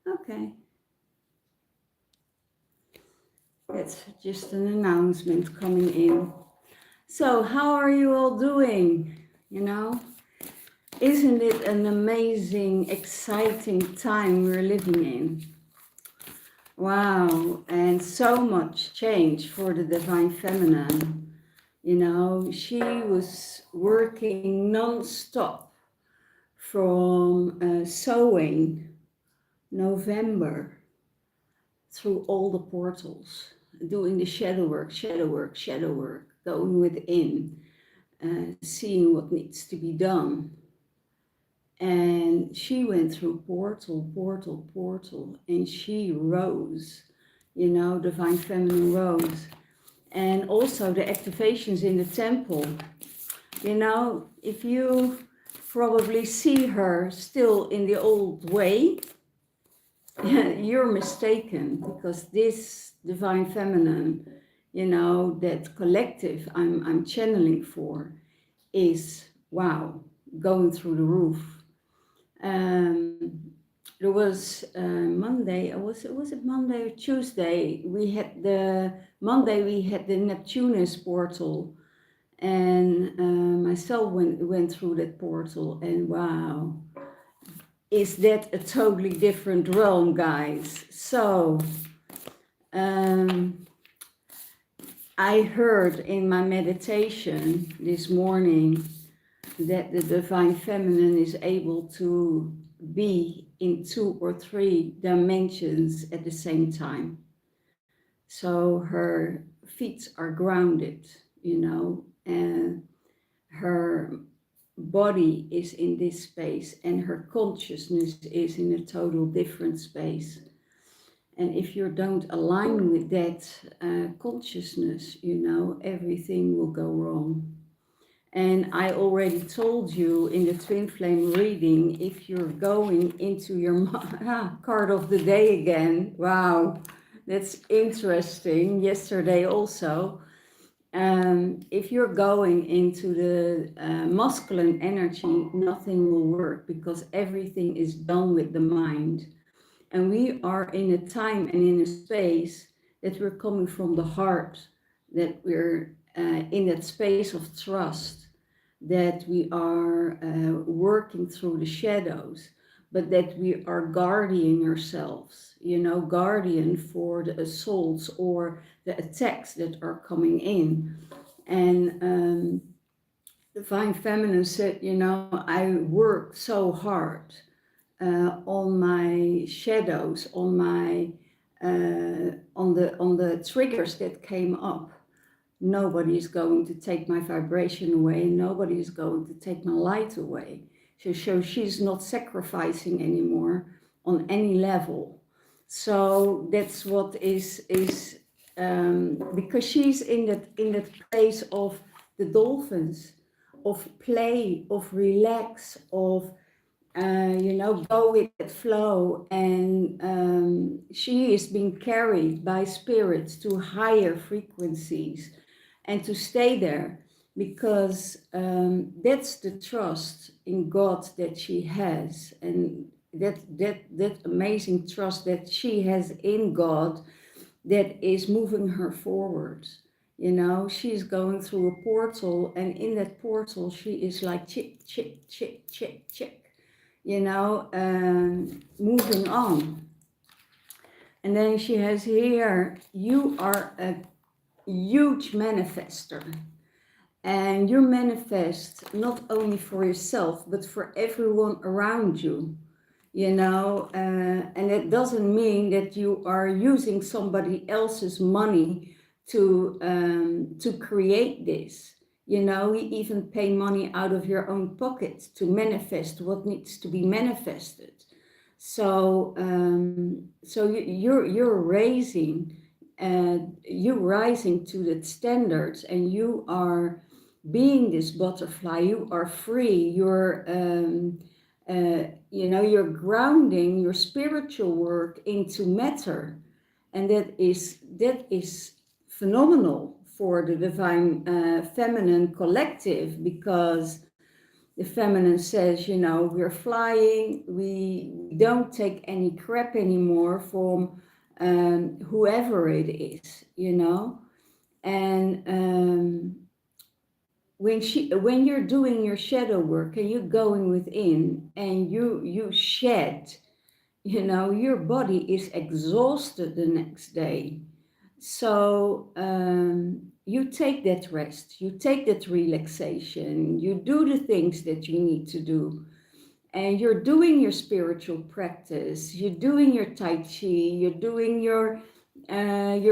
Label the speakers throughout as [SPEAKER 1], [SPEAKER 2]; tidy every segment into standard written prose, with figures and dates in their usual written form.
[SPEAKER 1] Okay. That's just an announcement coming in. So, how are you all doing? You know, isn't it an amazing, exciting time we're living in? Wow, and so much change for the Divine Feminine. You know, she was working non-stop from sewing November through all the portals, doing the shadow work, going within, seeing what needs to be done. And she went through portal, and she rose, you know, Divine Feminine rose. And also the activations in the temple. You know, if you probably see her still in the old way, you're mistaken, because this Divine Feminine, you know, that collective I'm channeling for is, wow, going through the roof. There was Monday, was it Monday or Tuesday? We had the Monday, we had the Neptunus portal, and myself went through that portal, and wow, is that a totally different realm, guys. So I heard in my meditation this morning that the Divine Feminine is able to be in 2 or 3 dimensions at the same time. So her feet are grounded, you know, and her body is in this space, and her consciousness is in a total different space. And if you don't align with that consciousness, you know, everything will go wrong. And I already told you in the Twinflame reading, if you're going into your card of the day again, wow, that's interesting. Yesterday also, if you're going into the masculine energy, nothing will work, because everything is done with the mind. And we are in a time and in a space that we're coming from the heart, that we're in that space of trust, that we are working through the shadows, but that we are guarding ourselves, you know, guardian for the assaults or the attacks that are coming in. And Divine Feminine said, you know, I worked so hard on my shadows, on my on the triggers that came up. Nobody is going to take my vibration away. Nobody is going to take my light away. So she's not sacrificing anymore on any level. So that's what is because she's in that place of the dolphins, of play, of relax, of you know, go with that flow. And she is being carried by spirits to higher frequencies, and to stay there, because that's the trust in God that she has, and that amazing trust that she has in God that is moving her forward. You know, she's going through a portal, and in that portal she is like chick, chick, chick, chick, chick, you know, moving on. And then she has here, you are a huge manifester, and you manifest not only for yourself but for everyone around you, you know, and it doesn't mean that you are using somebody else's money to create this. You know, you even pay money out of your own pocket to manifest what needs to be manifested. So you're raising, you're rising to that standards, and you are being this butterfly. You are free. You're you know, you're grounding your spiritual work into matter, and that is phenomenal for the divine feminine collective, because the feminine says, you know, we're flying, we don't take any crap anymore from whoever it is, you know. And when you're doing your shadow work and you're going within and you shed, you know, your body is exhausted the next day. So you take that rest, you take that relaxation, you do the things that you need to do, and you're doing your spiritual practice, you're doing your Tai Chi, you're doing your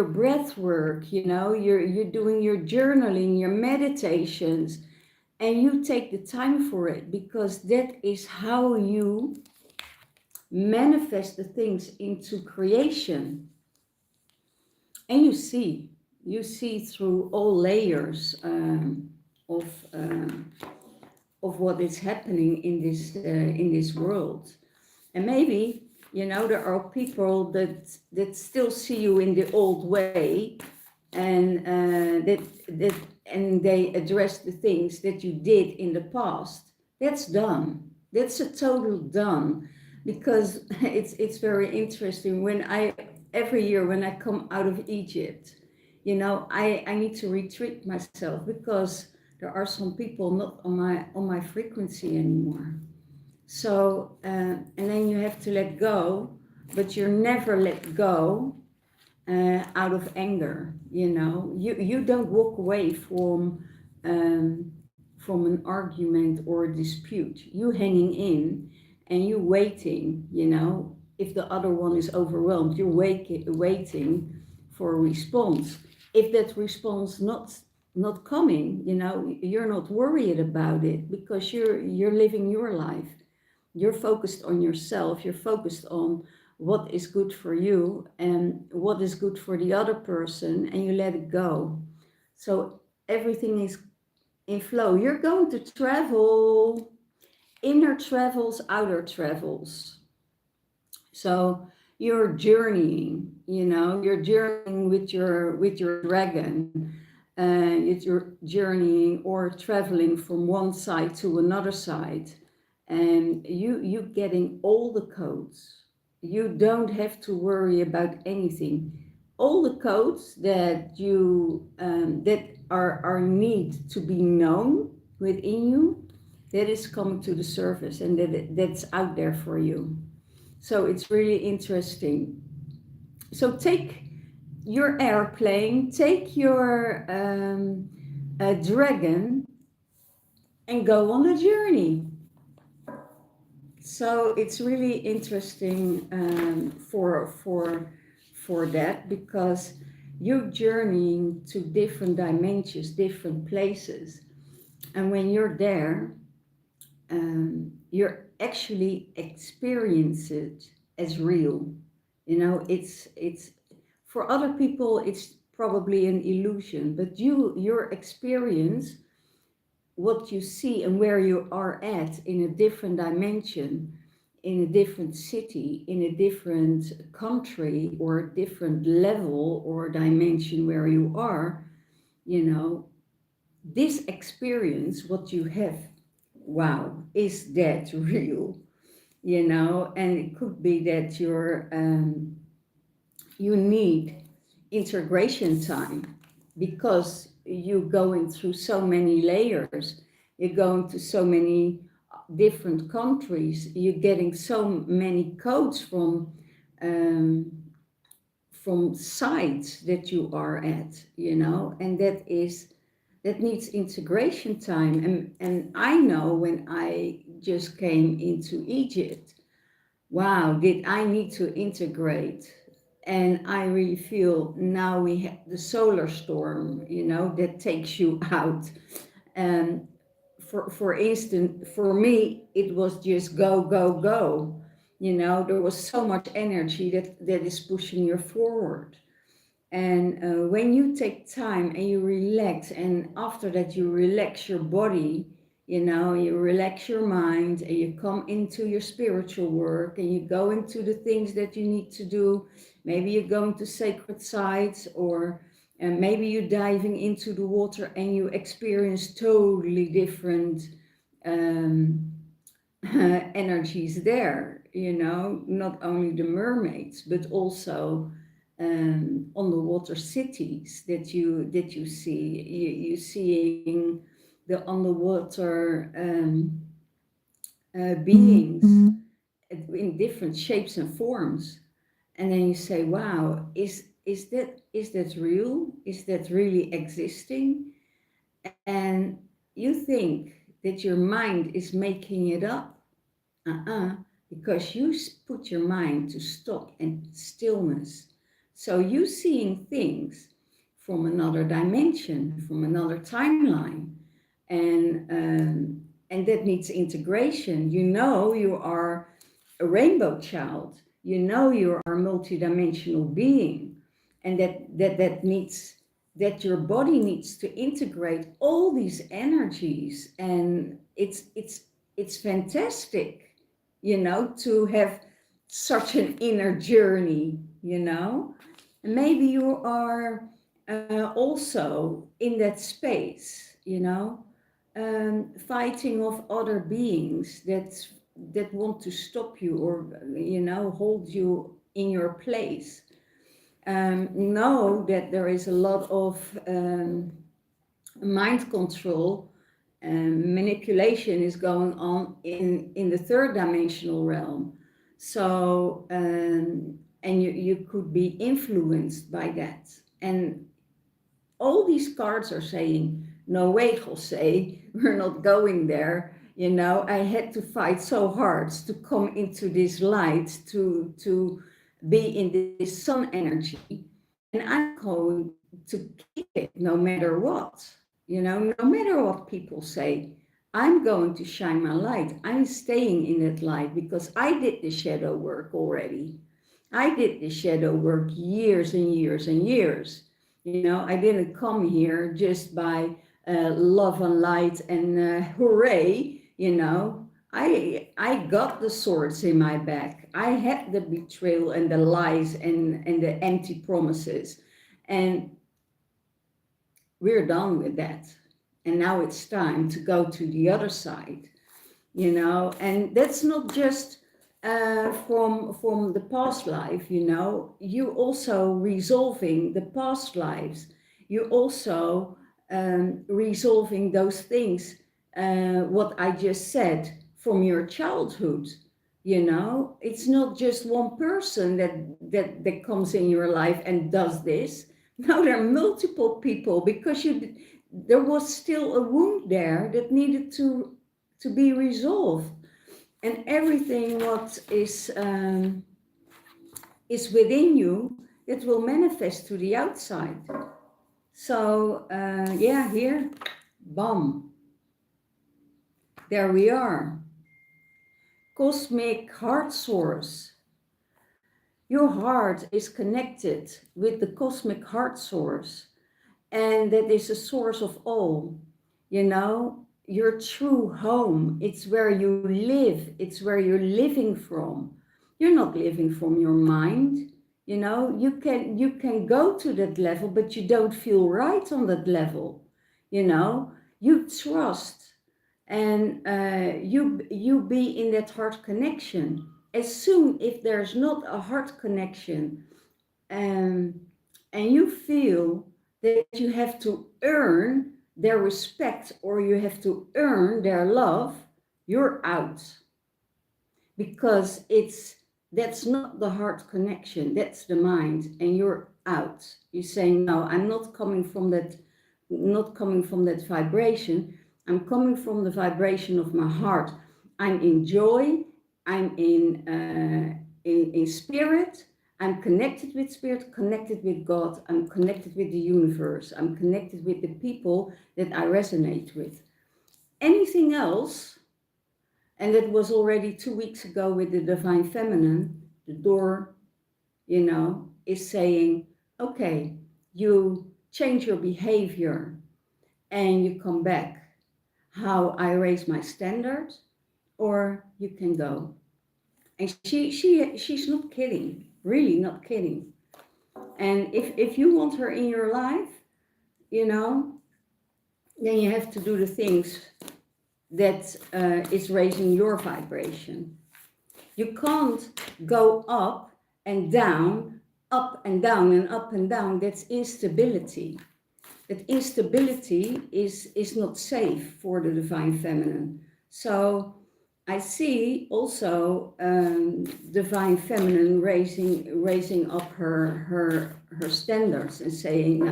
[SPEAKER 1] breath work, you know, you're doing your journaling, your meditations, and you take the time for it, because that is how you manifest the things into creation. And you see through all layers of what is happening in this world. And maybe, you know, there are people that still see you in the old way, and that and they address the things that you did in the past. That's done. That's a total done, because it's very interesting. Every year when I come out of Egypt, you know, I need to retreat myself, because there are some people not on my frequency anymore. So and then you have to let go, but you're never let go out of anger. You know, you don't walk away from an argument or a dispute. You hanging in and you waiting. You know, if the other one is overwhelmed, you're waiting for a response. If that response not coming, you know, you're not worried about it, because you're living your life. You're focused on yourself. You're focused on what is good for you and what is good for the other person, and you let it go. So everything is in flow. You're going to travel, inner travels, outer travels. So you're journeying, you know, you're journeying with your dragon, and you're journeying or traveling from one side to another side, and you getting all the codes. You don't have to worry about anything. All the codes that you that are need to be known within you, that is coming to the surface, and that's out there for you. So it's really interesting. So take your airplane, take your dragon, and go on a journey. So it's really interesting for that, because you're journeying to different dimensions, different places, and when you're there, you're actually experience it as real. You know, it's for other people it's probably an illusion, but your experience, what you see and where you are at in a different dimension, in a different city, in a different country, or a different level or dimension where you are, you know, this experience, what you have, wow, is that real? You know, and it could be that you need integration time, because you're going through so many layers, you're going to so many different countries, you're getting so many codes from sites that you are at, you know, and that needs integration time. And I know when I just came into Egypt, wow, did I need to integrate. And I really feel now we have the solar storm, you know, that takes you out. And for instance, for me, it was just go, go, go. You know, there was so much energy that is pushing you forward. And when you take time and you relax, and after that you relax your body, you know, you relax your mind, and you come into your spiritual work, and you go into the things that you need to do. Maybe you're going to sacred sites, or And maybe you're diving into the water and you experience totally different um, energies there, not only the mermaids, but also underwater cities that you see. You're seeing the underwater beings in different shapes and forms, and then you say, "Wow, is that real? Is that really existing?" And you think that your mind is making it up. Because you put your mind to stop and stillness. So you seeing things from another dimension, from another timeline, and that needs integration. You are a rainbow child. You are a multidimensional being, and that needs that your body needs to integrate all these energies, and it's fantastic, to have such an inner journey. And maybe you are also in that space, fighting off other beings that want to stop you or, hold you in your place. Know that there is a lot of mind control and manipulation is going on in the third dimensional realm. So, and you could be influenced by that. And all these cards are saying, no way, Jose, we're not going there. I had to fight so hard to come into this light, to be in this sun energy, and I'm going to keep it no matter what. No matter what people say, I'm going to shine my light. I'm staying in that light because I did the shadow work already. I did the shadow work years and years and years. I didn't come here just by love and light and hooray. I got the swords in my back. I had the betrayal and the lies and the empty promises. And we're done with that. And now it's time to go to the other side, and that's not just from the past life. You also resolving the past lives. You also resolving those things, what I just said from your childhood. It's not just one person that comes in your life and does this. No, there are multiple people because there was still a wound there that needed to be resolved, and everything what is within you that will manifest to the outside. So yeah, here, bam, there we are. Cosmic heart source. Your heart is connected with the cosmic heart source, and that is the source of all. Your true home. It's where you live. It's where you're living from. You're not living from your mind. You can go to that level, but you don't feel right on that level. You trust, and you be in that heart connection. As soon if there's not a heart connection, um, and you feel that you have to earn their respect or you have to earn their love, you're out. Because that's not the heart connection, that's the mind, and you're out. You're saying, no, I'm not coming from that vibration. I'm coming from the vibration of my heart. I'm in joy. I'm in spirit. I'm connected with spirit, connected with God. I'm connected with the universe. I'm connected with the people that I resonate with. Anything else, and that was already 2 weeks ago with the Divine Feminine, the door, is saying, okay, you change your behavior and you come back. How I raise my standards, or you can go. And she's not kidding, really not kidding. And if you want her in your life, you know, then you have to do the things that is raising your vibration. You can't go up and down, up and down and up and down. That's instability. That instability is not safe for the divine feminine. So I see also divine feminine raising up her standards and saying,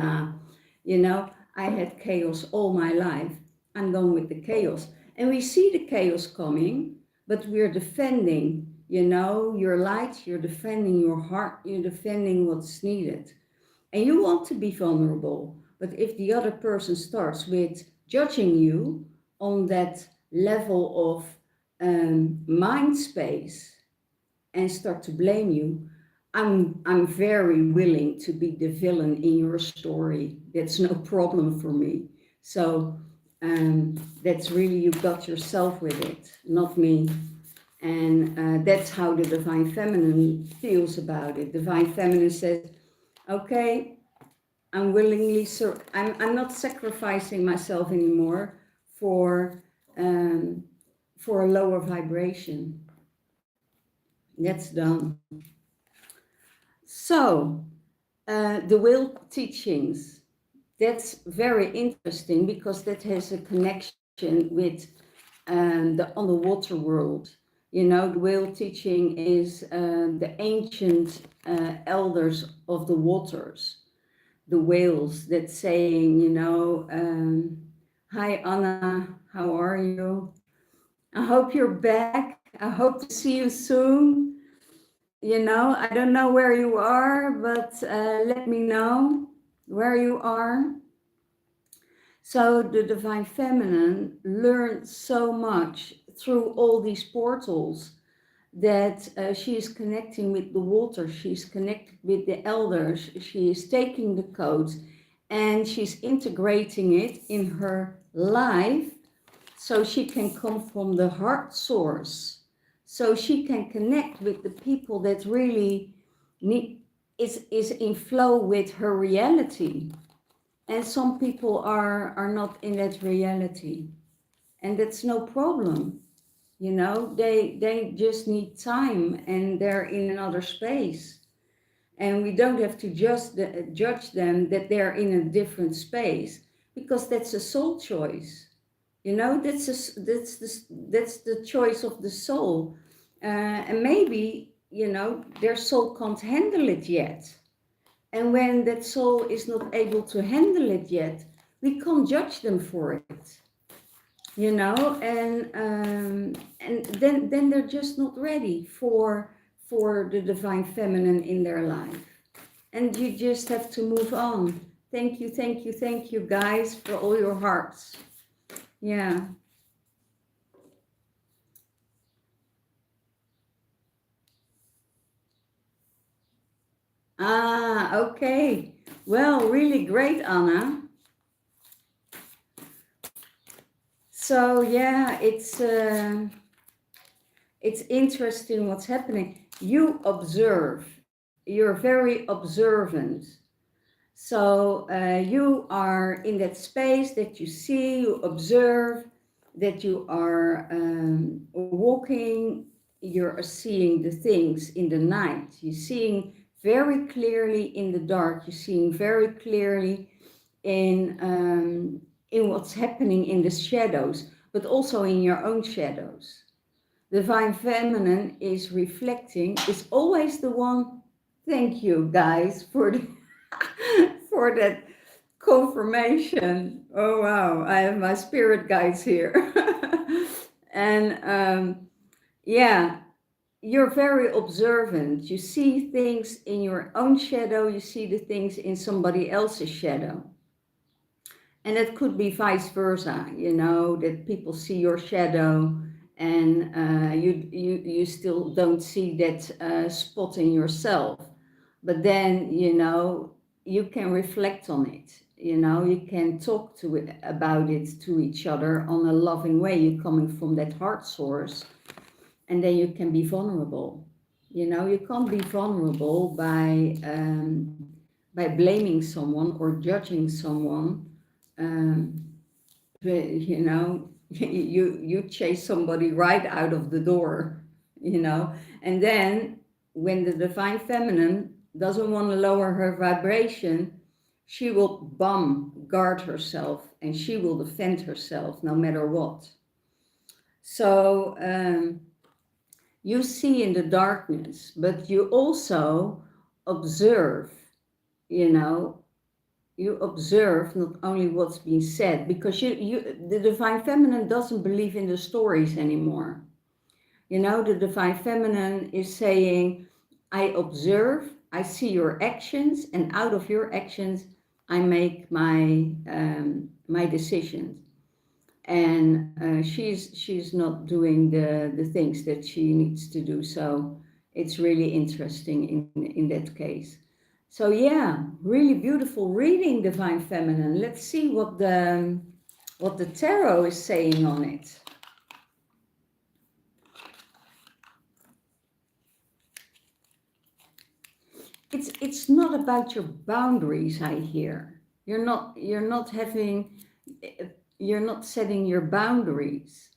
[SPEAKER 1] you know, I had chaos all my life. I'm done with the chaos. And we see the chaos coming, but we're defending, you know, your light, you're defending your heart, you're defending what's needed. And you want to be vulnerable. But if the other person starts with judging you on that level of mind space and start to blame you, I'm very willing to be the villain in your story. That's no problem for me. So that's really, you got yourself with it, not me. And that's how the divine feminine feels about it. Divine feminine says, okay, I'm willingly, I'm not sacrificing myself anymore for a lower vibration. That's done. So the whale teachings, that's very interesting because that has a connection with the underwater world. You know, the whale teaching is the ancient elders of the waters, the whales that saying, you know, hi Anna, how are you? I hope you're back. I hope to see you soon. You know, I don't know where you are, but let me know where you are. So the divine feminine learned so much through all these portals that she is connecting with the water, she's connected with the elders, she is taking the codes and she's integrating it in her life so she can come from the heart source, so she can connect with the people that really is in flow with her reality. And some people are not in that reality, and that's no problem. You know, they just need time and they're in another space. And we don't have to just judge them that they're in a different space, because that's a soul choice. You know, that's the choice of the soul. And maybe, you know, their soul can't handle it yet. And when that soul is not able to handle it yet, we can't judge them for it. You know, and then they're just not ready for the divine feminine in their life, and you just have to move on. Thank you, thank you, thank you guys for all your hearts. Yeah. Okay, well, really great, Anna. So yeah, it's interesting what's happening. You observe, you're very observant. So you are in that space that you see, you observe, that you are walking, you're seeing the things in the night. You're seeing very clearly in the dark. You're seeing very clearly in what's happening in the shadows, but also in your own shadows. Divine feminine is reflecting, is always the one. Thank you guys for the for that confirmation. Oh wow, I have my spirit guides here. And yeah, you're very observant. You see things in your own shadow, you see the things in somebody else's shadow. And it could be vice versa, you know, that people see your shadow and you still don't see that spot in yourself. But then, you know, you can reflect on it. You know, you can talk to it about it to each other on a loving way. You're coming from that heart source, and then you can be vulnerable. You know, you can't be vulnerable by by blaming someone or judging someone, um, you know, you chase somebody right out of the door, you know. And then when the divine feminine doesn't want to lower her vibration, she will guard herself, and she will defend herself no matter what. So you see in the darkness, but you also observe, you know, you observe not only what's being said, because the divine feminine doesn't believe in the stories anymore. You know, the divine feminine is saying, I observe, I see your actions, and out of your actions I make my decisions. And she's not doing the things that she needs to do. So it's really interesting in that case. So yeah, really beautiful reading, Divine Feminine. Let's see what the tarot is saying on it. It's not about your boundaries, I hear. You're not setting your boundaries.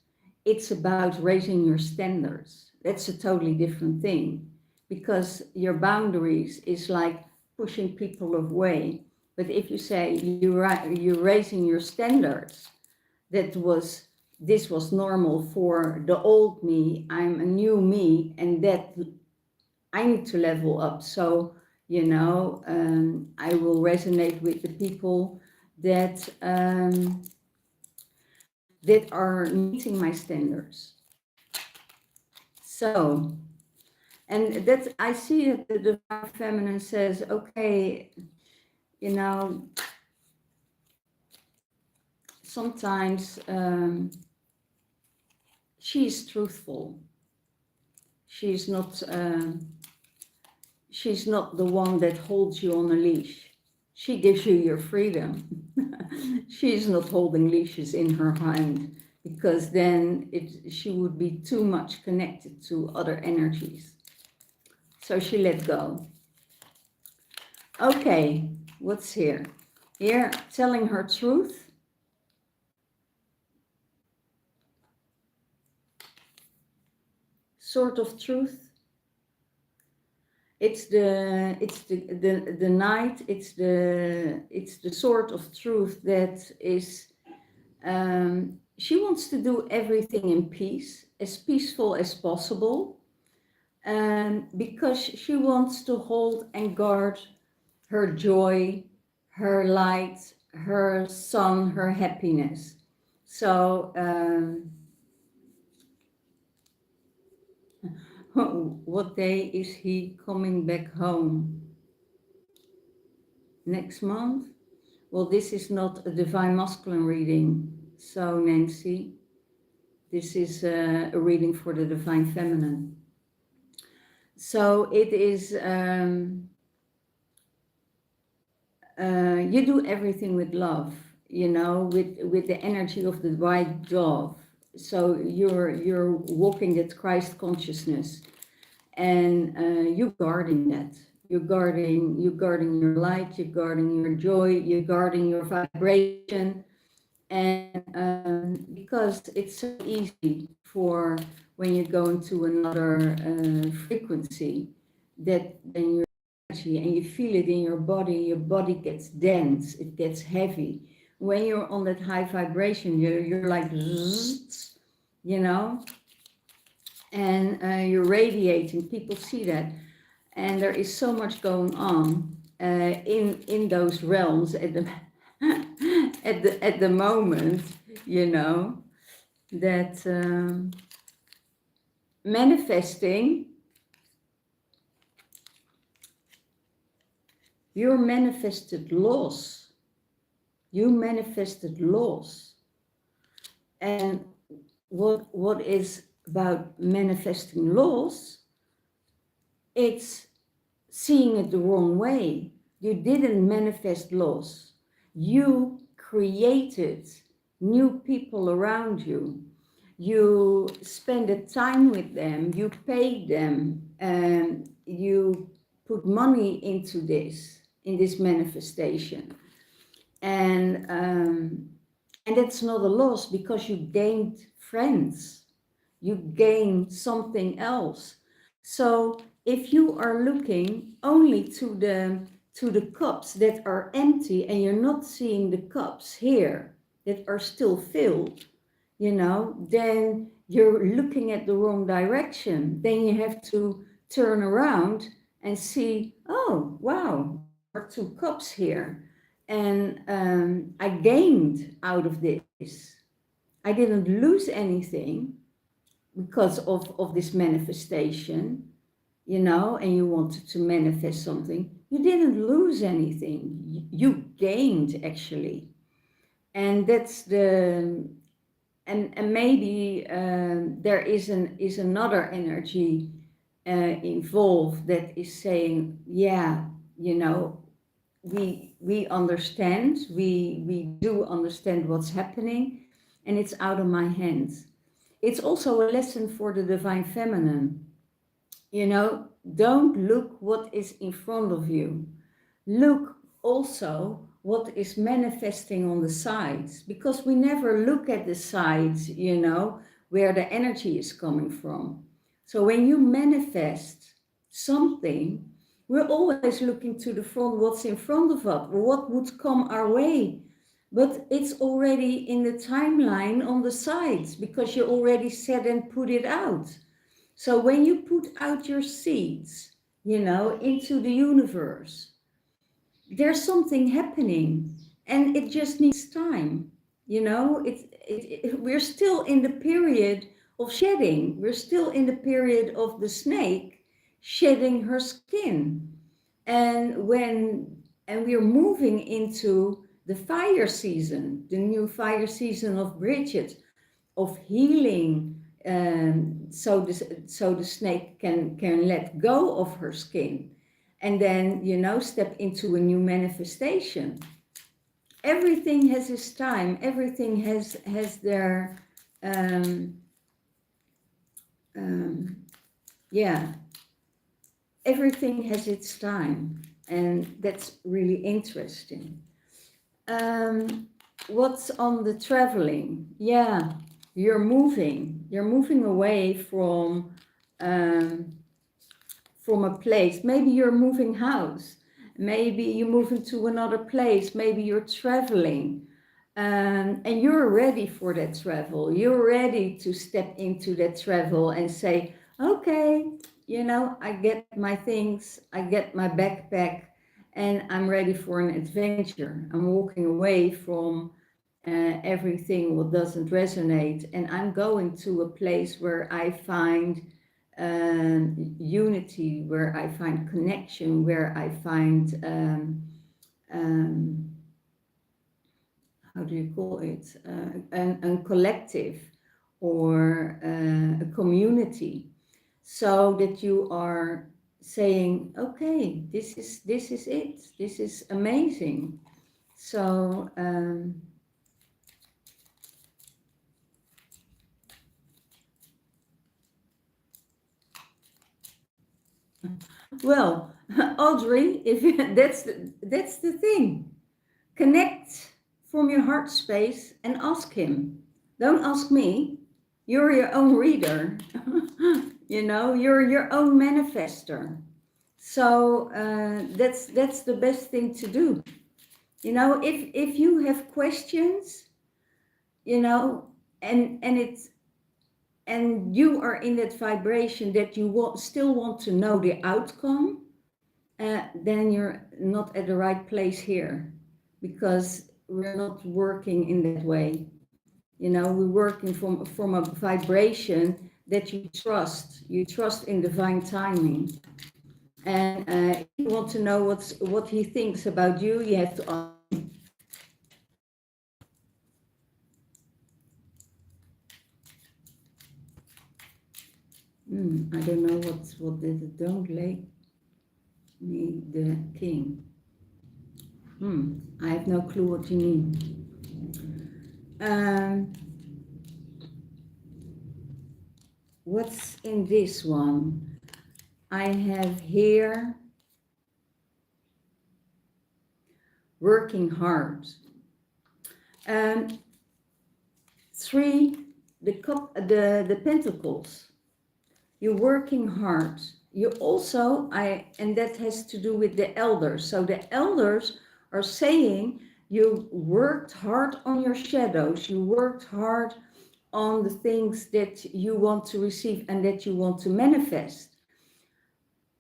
[SPEAKER 1] It's about raising your standards. That's a totally different thing, because your boundaries is like pushing people away. But if you say you're raising your standards, this was normal for the old me, I'm a new me, and that I need to level up. So, you know, I will resonate with the people that that are meeting my standards. So, and that I see that the divine feminine says, okay, you know, sometimes she's truthful. She's not the one that holds you on a leash. She gives you your freedom. She's not holding leashes in her hand, because then she would be too much connected to other energies. So she let go. Okay, what's here? Here, telling her truth. Sort of truth. It's the night. It's the sort of truth that is. She wants to do everything in peace, as peaceful as possible, because she wants to hold and guard her joy, her light, her sun, her happiness. So what day is he coming back home? Next month? Well, this is not a divine masculine reading, so Nancy, this is a reading for the divine feminine. So it is, you do everything with love, you know, with the energy of the white dove. So you're walking that Christ consciousness, and you're guarding that. You're guarding your light, you're guarding your joy, you're guarding your vibration. And because it's so easy for when you go into another frequency, that then your energy, and you feel it in your body gets dense, it gets heavy. When you're on that high vibration, you're like, zzz, you know, and you're radiating. People see that, and there is so much going on in those realms at the at the moment, you know, that manifesting, you manifested loss. You manifested loss. And what is about manifesting loss? It's seeing it the wrong way. You didn't manifest loss. You created new people around you. You spend the time with them, you paid them, and you put money into this, in this manifestation. And that's not a loss, because you gained friends, you gained something else. So if you are looking only to the cups that are empty, and you're not seeing the cups here that are still filled, then you're looking at the wrong direction. Then you have to turn around and see, oh, wow, there are 2 cups here. And I gained out of this. I didn't lose anything because of this manifestation, and you wanted to manifest something. You didn't lose anything. You gained, actually. And that's the... And maybe there is another energy involved that is saying, yeah, we understand, we do understand what's happening, and it's out of my hands. It's also a lesson for the divine feminine. Don't look what is in front of you. Look also what is manifesting on the sides, because we never look at the sides, where the energy is coming from. So when you manifest something, we're always looking to the front, what's in front of us, what would come our way. But it's already in the timeline on the sides, because you already said and put it out. So when you put out your seeds, into the universe, there's something happening, and it just needs time. We're still in the period of shedding. We're still in the period of the snake shedding her skin. And we're moving into the fire season, the new fire season of Bridget, of healing, so the snake can let go of her skin, and then step into a new manifestation. Everything has its time. Everything has their yeah, everything has its time, and that's really interesting. What's on the traveling? Yeah, you're moving away from a place. Maybe you're moving house, maybe you're moving to another place, maybe you're traveling, and you're ready for that travel. You're ready to step into that travel and say, okay, I get my things, I get my backpack, and I'm ready for an adventure. I'm walking away from everything what doesn't resonate, and I'm going to a place where I find unity, where I find connection, where I find how do you call it, a collective, or a community, so that you are saying, okay, this is it, this is amazing. So well, Audrey, if that's the thing. Connect from your heart space and ask him. Don't ask me. You're your own reader. You're your own manifester. So that's the best thing to do. If you have questions, and you are in that vibration that you still want to know the outcome, then you're not at the right place here, because we're not working in that way. We're working from a vibration that you trust. You trust in divine timing. And if you want to know what he thinks about you, you have to ask. I don't know what did it. Don't lay me the king. I have no clue what you mean. What's in this one? I have here working hard. 3, the Pentacles. You're working hard. You also, and that has to do with the elders. So the elders are saying you worked hard on your shadows. You worked hard on the things that you want to receive and that you want to manifest.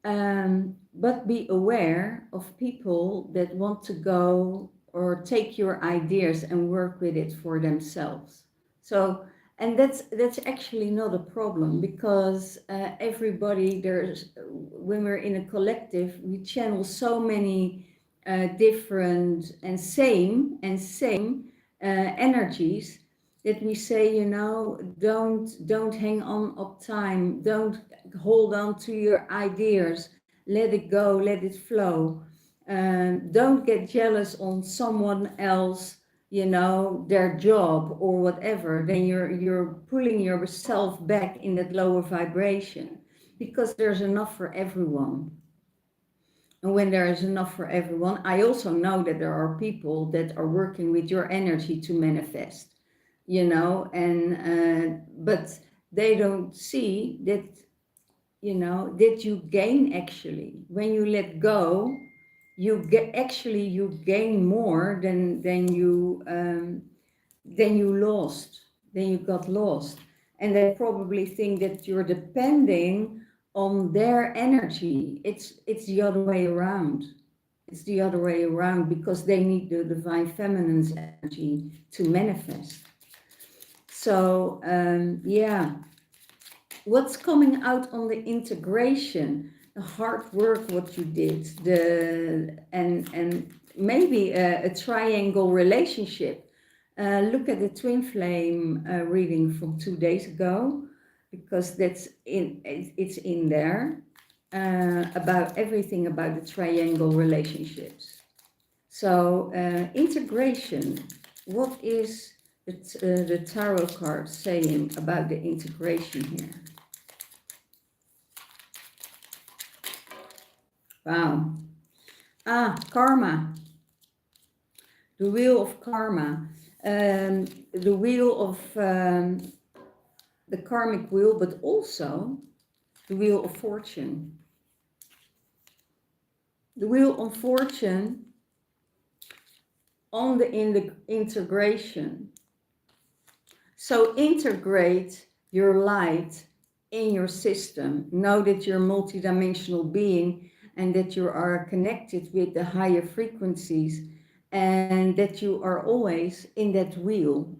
[SPEAKER 1] But be aware of people that want to go or take your ideas and work with it for themselves. So, and that's actually not a problem, because everybody, when we're in a collective, we channel so many different and same energies, that we say, don't hang on up time, don't hold on to your ideas, let it go, let it flow. Don't get jealous on someone else, their job or whatever. Then you're pulling yourself back in that lower vibration, because there's enough for everyone. And when there is enough for everyone, I also know that there are people that are working with your energy to manifest, but they don't see that, that you gain. Actually, when you let go, you gain more than you lost, then you got lost. And they probably think that you're depending on their energy. It's the other way around. It's the other way around, because they need the divine feminine's energy to manifest. So yeah, what's coming out on the integration, the hard work, what you did, and maybe a triangle relationship. Look at the Twinflame reading from 2 days ago, because it's in there, about everything about the triangle relationships. So integration, what is the tarot card saying about the integration here? Wow. Karma. The wheel of karma. The wheel of the karmic wheel, but also the wheel of fortune. The wheel of fortune in the integration. So integrate your light in your system. Know that you're a multidimensional being, and that you are connected with the higher frequencies, and that you are always in that wheel,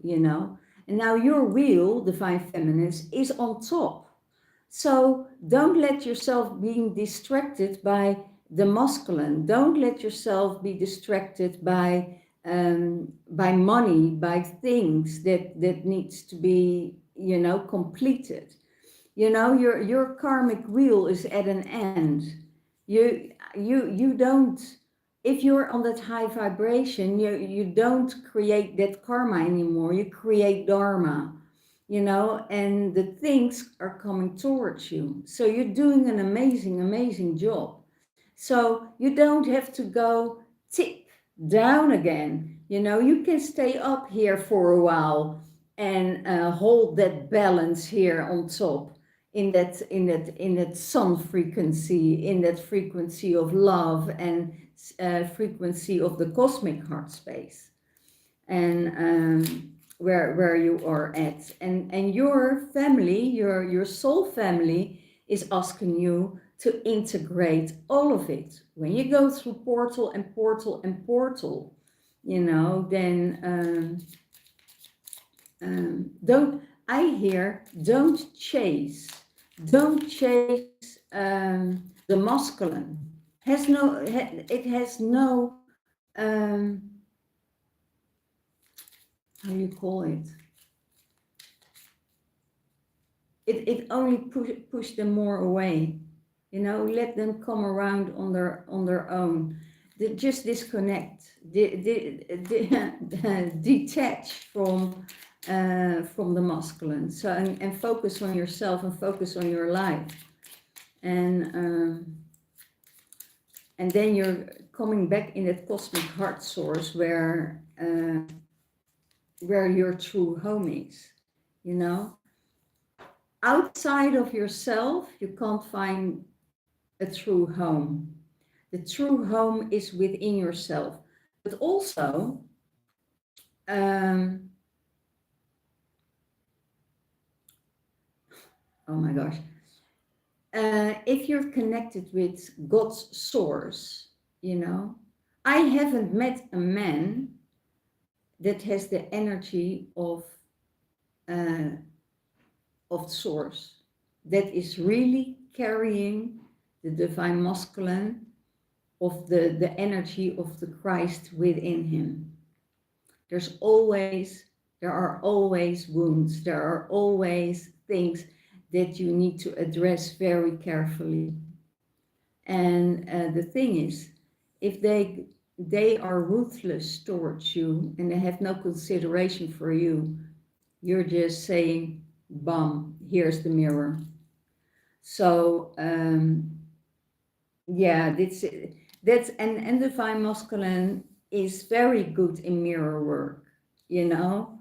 [SPEAKER 1] And now your wheel, divine feminine, is on top. So don't let yourself be distracted by the masculine. Don't let yourself be distracted by money, by things that needs to be, completed. Your karmic wheel is at an end. You don't, if you're on that high vibration, you don't create that karma anymore. You create dharma, and the things are coming towards you. So you're doing an amazing job. So you don't have to go tip down again. You can stay up here for a while and hold that balance here on top, in that sun frequency, in that frequency of love, and frequency of the cosmic heart space, and where you are at, and your family, your soul family, is asking you to integrate all of it. When you go through portal and portal and portal, then don't chase the masculine. It has no how you call it. It only push them more away. Let them come around on their own. Just disconnect, detach from the masculine. So and focus on yourself, and focus on your life, and then you're coming back in that cosmic heart source where your true home is, you know. Outside of yourself, you can't find a true home. The true home is within yourself. But also, oh my gosh, if you're connected with God's source, you know, I haven't met a man that has the energy of source, that is really carrying the divine masculine of the energy of the Christ within him. There are always wounds, there are always things that you need to address very carefully. And the thing is, if they are ruthless towards you and they have no consideration for you, you're just saying, bam, here's the mirror. So yeah, that's and divine masculine is very good in mirror work, you know.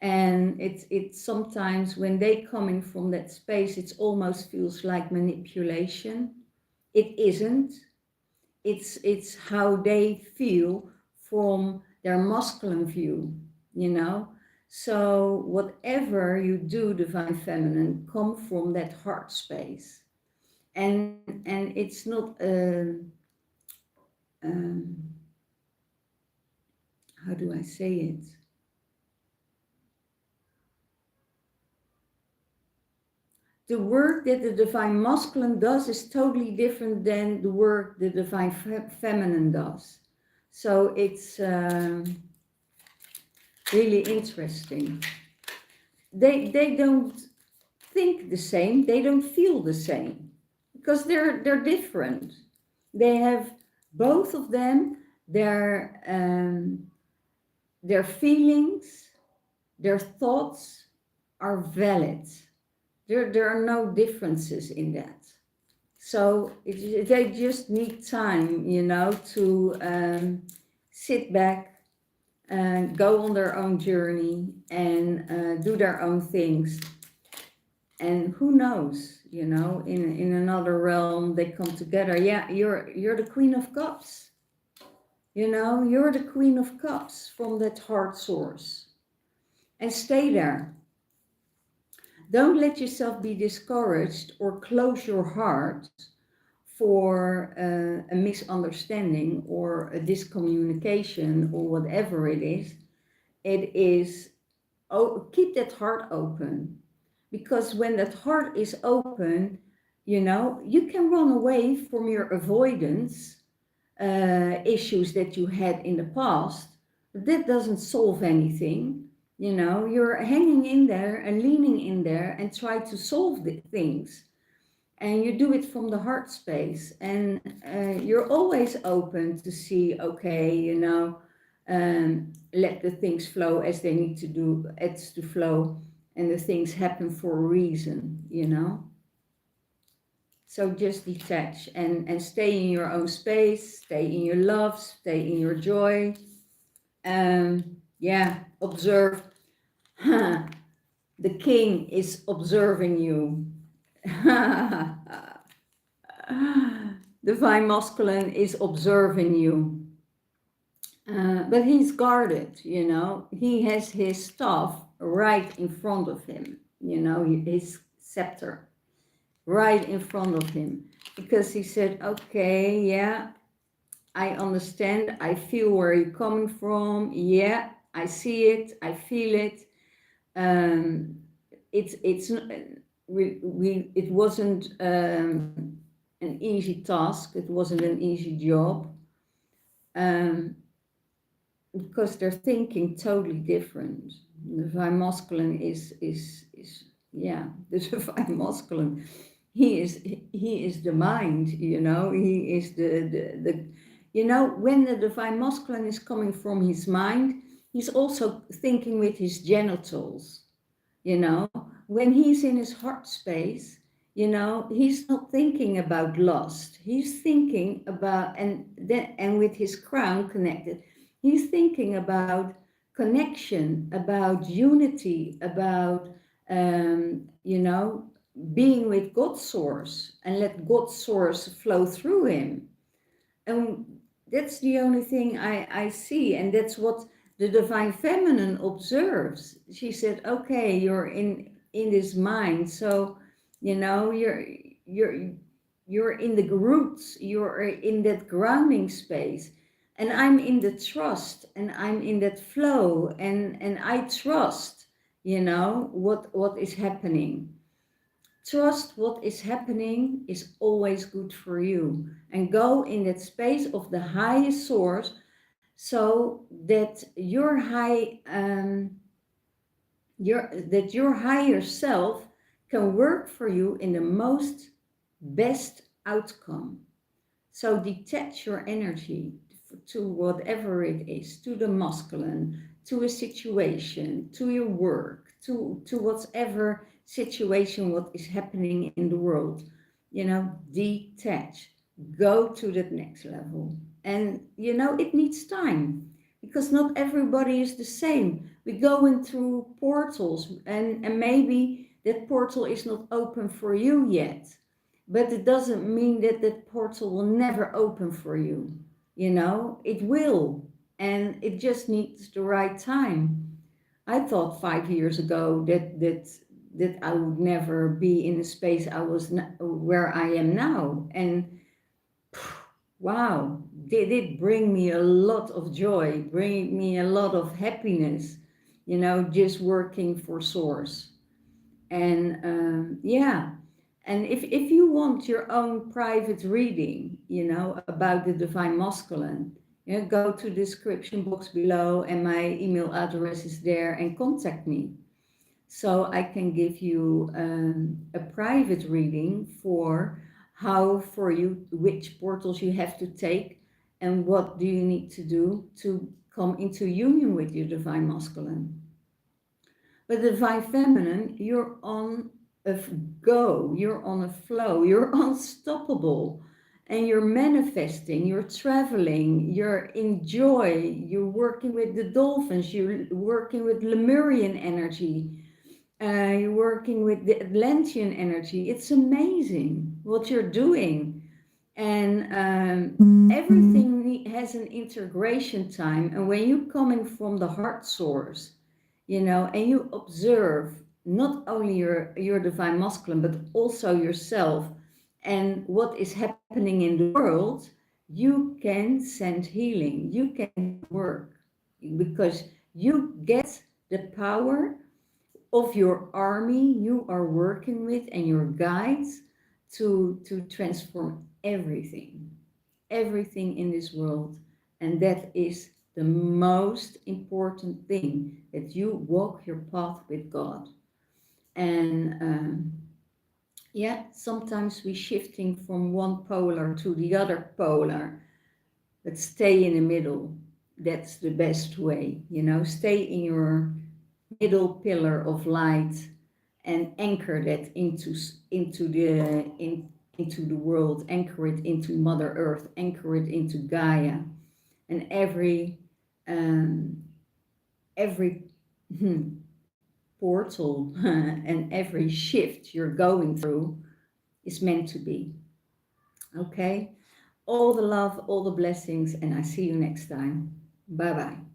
[SPEAKER 1] And it's sometimes when they coming from that space, it almost feels like manipulation. It isn't. It's how they feel from their masculine view, you know. So whatever you do, divine feminine, come from that heart space, and it's not how do I say it? The work that the divine masculine does is totally different than the work the divine feminine does. So it's really interesting. They don't think the same, they don't feel the same, because they're different. They have, both of them, their feelings, their thoughts are valid. There are no differences in that. So they just need time, you know, to sit back and go on their own journey and do their own things. And who knows, you know, in another realm they come together. Yeah, you're the Queen of Cups. You know, you're the Queen of Cups from that heart source. And stay there. Don't let yourself be discouraged or close your heart for a misunderstanding or a discommunication or whatever it is. It is, keep that heart open, because when that heart is open, you know, you can run away from your avoidance issues that you had in the past. But that doesn't solve anything. You know, you're hanging in there and leaning in there and try to solve the things. And you do it from the heart space. And you're always open to see, okay, you know, let the things flow as they need to do, as to flow. And the things happen for a reason, you know. So just detach and stay in your own space, stay in your love, stay in your joy. Yeah, observe. The king is observing you. Divine masculine is observing you. But he's guarded, you know. He has his staff right in front of him, you know, his scepter right in front of him. Because he said, okay, yeah, I understand, I feel where you're coming from. Yeah, I see it, I feel it. It wasn't an easy task. It wasn't an easy job, because they're thinking totally different. The divine masculine is yeah, the divine masculine. He is the mind, you know. He is the you know, when the divine masculine is coming from his mind, he's also thinking with his genitals, you know. When he's in his heart space, You know, he's not thinking about lust. He's thinking about, and with his crown connected, he's thinking about connection, about unity, about, you know, being with God's source and let God's source flow through him. And that's the only thing I see. And that's what the divine feminine observes. She said, okay, you're in this mind. So, you know, you're you're in the roots, you're in that grounding space. And I'm in the trust and I'm in that flow and I trust, you know, what is happening. Trust what is happening is always good for you, and go in that space of the highest source so that your higher self can work for you in the most best outcome. So detach your energy to whatever it is, to the masculine, to a situation, to your work, to whatever situation, what is happening in the world. You know, detach, go to that next level. And, you know, it needs time because not everybody is the same. We go in through portals and maybe that portal is not open for you yet. But it doesn't mean that that portal will never open for you. You know, it will. And it just needs the right time. I thought 5 years ago that I would never be in the space I was where I am now. And wow, did it bring me a lot of joy, bring me a lot of happiness, you know, just working for Source. And yeah, and if you want your own private reading, you know, about the divine masculine, you know, go to the description box below and my email address is there and contact me. So I can give you a private reading for how for you, which portals you have to take and what do you need to do to come into union with your divine masculine. But the divine feminine, you're on a go, you're on a flow, you're unstoppable, and you're manifesting, you're traveling, you're in joy, you're working with the dolphins, you're working with Lemurian energy, you're working with the Atlantean energy. It's amazing what you're doing. And everything has an integration time. And when you're coming from the heart source, you know, and you observe not only your divine masculine, but also yourself and what is happening in the world, you can send healing, you can work because you get the power of your army you are working with and your guides to transform everything in this world. And that is the most important thing, that you walk your path with God. And yeah, sometimes we're shifting from one polar to the other polar, but stay in the middle. That's the best way, you know, stay in your middle pillar of light and anchor that into the world, anchor it into Mother Earth, anchor it into Gaia. And every portal and every shift you're going through is meant to be. Okay? All the love, all the blessings, and I see you next time. Bye bye.